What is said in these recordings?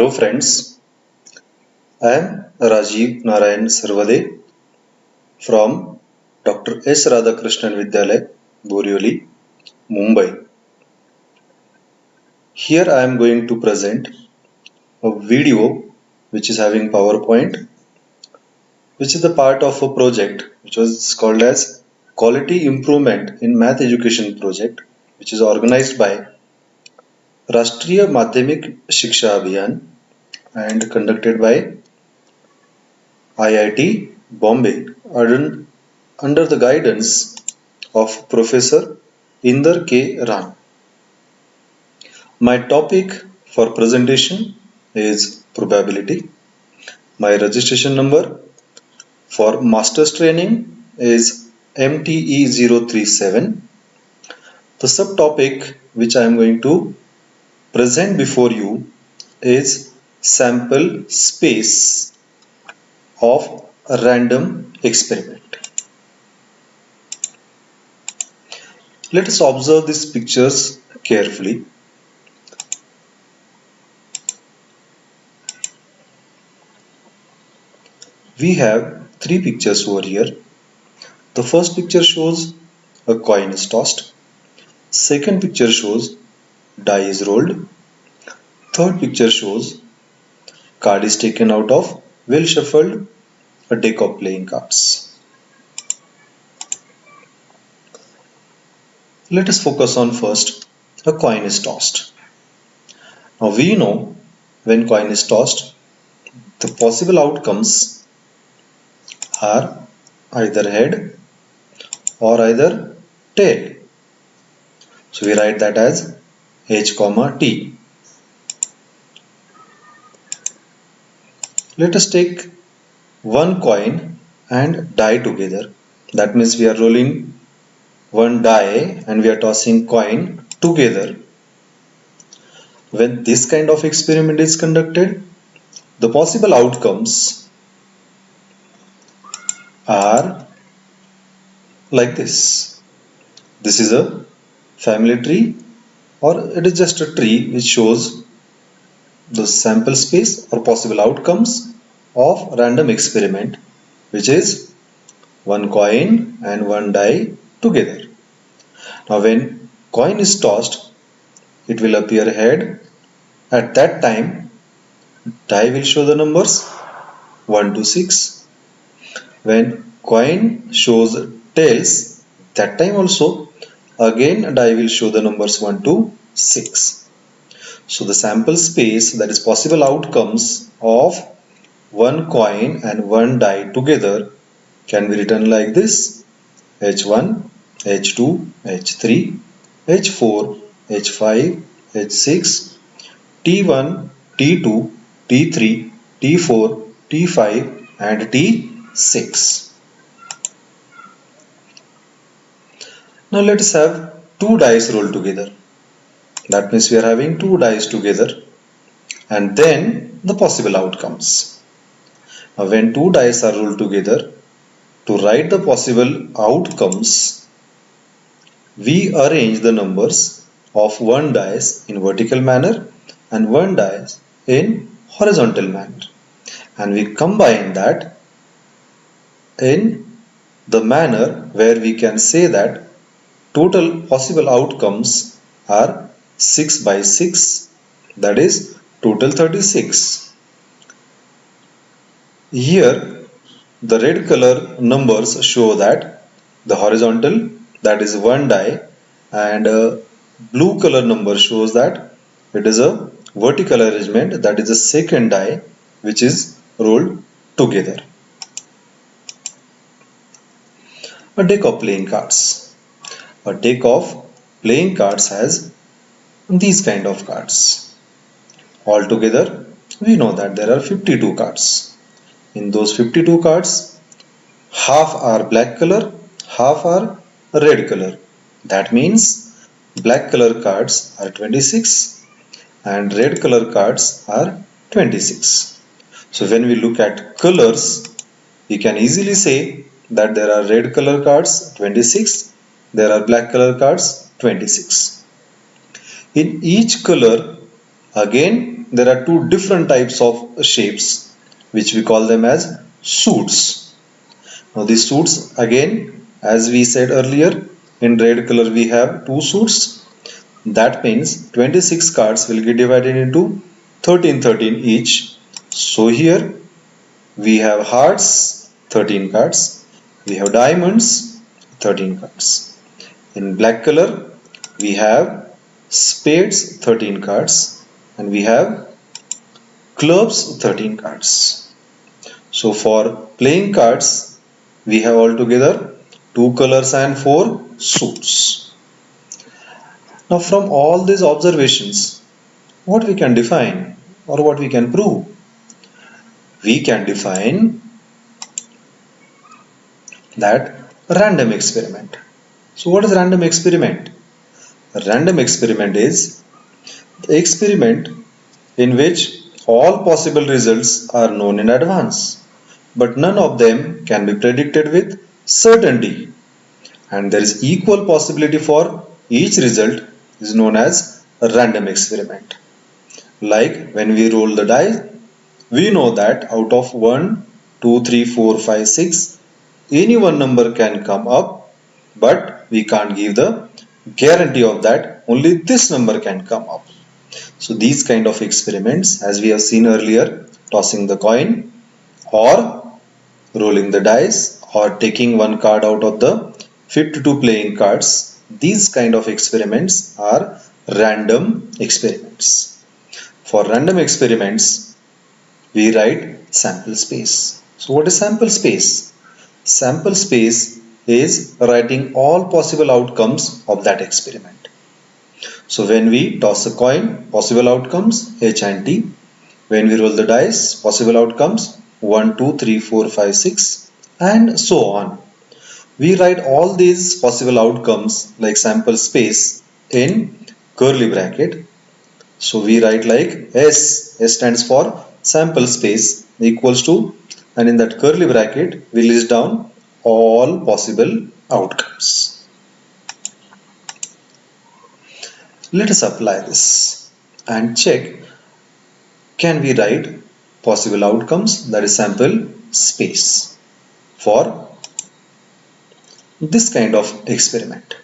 Hello friends, I am Rajiv Narayan Sarvade from Dr. S. Radhakrishnan Vidyalaya, Borivali, Mumbai. Here I am going to present a video which is having PowerPoint, which is the part of a project which was called as Quality Improvement in Math Education Project, which is organized by Rashtriya Madhyamik Shiksha Abhiyan and conducted by IIT Bombay under the guidance of Professor Inder K. Ran. My topic for presentation is probability. My registration number for master's training is MTE037. The subtopic which I am going to present before you is sample space of a random experiment. Let us observe these pictures carefully. We have three pictures over here. The first picture shows a coin is tossed. Second picture shows die is rolled. Third picture shows card is taken out of well shuffled a deck of playing cards. Let us focus on first a coin is tossed. Now we know when coin is tossed, the possible outcomes are either head or either tail. So we write that as H, T. Let us take one coin and die together. That means we are rolling one die and we are tossing coin together. When this kind of experiment is conducted, the possible outcomes are like this. This is a family tree, or it is just a tree which shows the sample space or possible outcomes of random experiment, which is one coin and one die together. Now when coin is tossed, it will appear head. At that time, die will show the numbers 1 to 6. When coin shows tails, that time also again die will show the numbers 1 to 6. So the sample space, that is possible outcomes of one coin and one die together, can be written like this: H1, H2, H3, H4, H5, H6, T1, T2, T3, T4, T5 and T6. Now let us have two dice rolled together. That means we are having two dice together and then the possible outcomes. Now when two dice are rolled together, to write the possible outcomes, we arrange the numbers of one dice in vertical manner and one dice in horizontal manner, and we combine that in the manner where we can say that total possible outcomes are 6 by 6, that is total 36. Here the red color numbers show that the horizontal, that is one die, and blue color number shows that it is a vertical arrangement, that is the second die which is rolled together. A deck of playing cards. A deck of playing cards has these kind of cards. Altogether, we know that there are 52 cards. In those 52 cards, half are black color, half are red color. That means black color cards are 26 and red color cards are 26. So when we look at colors, we can easily say that there are red color cards 26, there are black color cards 26. In each color, Again, there are two different types of shapes which we call them as suits. Now these suits, again, as we said earlier, in red color we have two suits. That means 26 cards will get divided into 13 each. So here we have hearts, 13 cards. We have diamonds, 13 cards. In black color we have spades, 13 cards, and we have clubs, 13 cards. So for playing cards we have altogether 2 colors and 4 suits. Now from all these observations, what we can define or what we can prove? We can define that random experiment. So what is random experiment? A random experiment is the experiment in which all possible results are known in advance, but none of them can be predicted with certainty, and there is equal possibility for each result is known as a random experiment. Like when we roll the dice, we know that out of 1, 2, 3, 4, 5, 6, any one number can come up, but we can't give the guarantee of that only this number can come up. So these kind of experiments, as we have seen earlier, tossing the coin or rolling the dice or taking one card out of the 52 playing cards, these kind of experiments are random experiments. For random experiments, we write sample space. So what is sample space? Sample space is writing all possible outcomes of that experiment. So when we toss a coin, possible outcomes H and T. When we roll the dice, possible outcomes 1, 2, 3, 4, 5, 6 and so on. We write all these possible outcomes like sample space in curly bracket. So we write like S stands for sample space equals to, and in that curly bracket we list down all possible outcomes. Let us apply this and check, can we write possible outcomes, that is sample space, for this kind of experiment.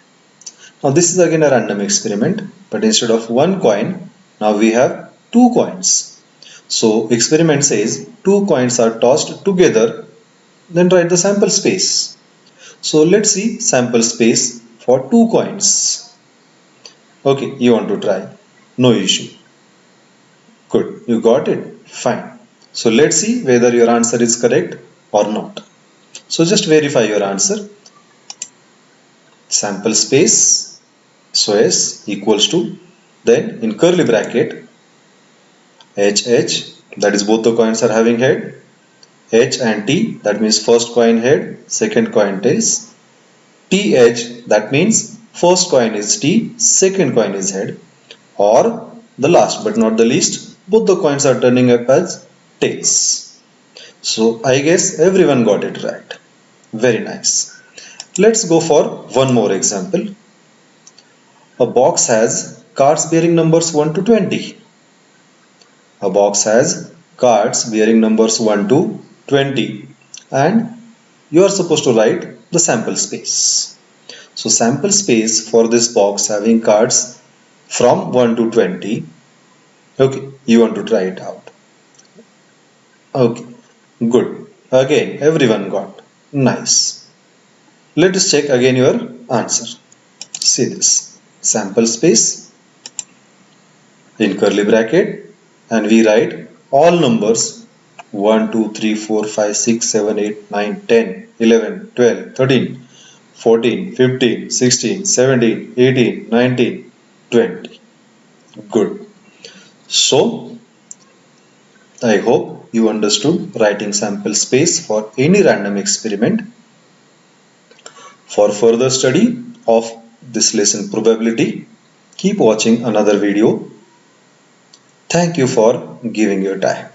Now this is again a random experiment, but instead of one coin, now we have two coins. So experiment says two coins are tossed together, then write the sample space. So let's see sample space for two coins. Okay, you want to try? No issue. Good, you got it? Fine. So let's see whether your answer is correct or not. So just verify your answer. Sample space, so S equals to, then in curly bracket HH, that is both the coins are having head, H and T, that means first coin head, second coin tails, TH, that means first coin is T, second coin is head, or the last but not the least, both the coins are turning up as tails. So I guess everyone got it right. Very nice. Let's go for one more example. A box has cards bearing numbers 1 to 20. A box has cards bearing numbers 1 to 20 and you are supposed to write the sample space. So sample space for this box having cards from 1 to 20. Okay, you want to try it out. Okay, good. Again, everyone got. Nice. Let us check again your answer. See this. Sample space in curly bracket and we write all numbers 1, 2, 3, 4, 5, 6, 7, 8, 9, 10, 11, 12, 13, 14, 15, 16, 17, 18, 19, 20. Good. So, I hope you understood writing sample space for any random experiment. For further study of this lesson probability, keep watching another video. Thank you for giving your time.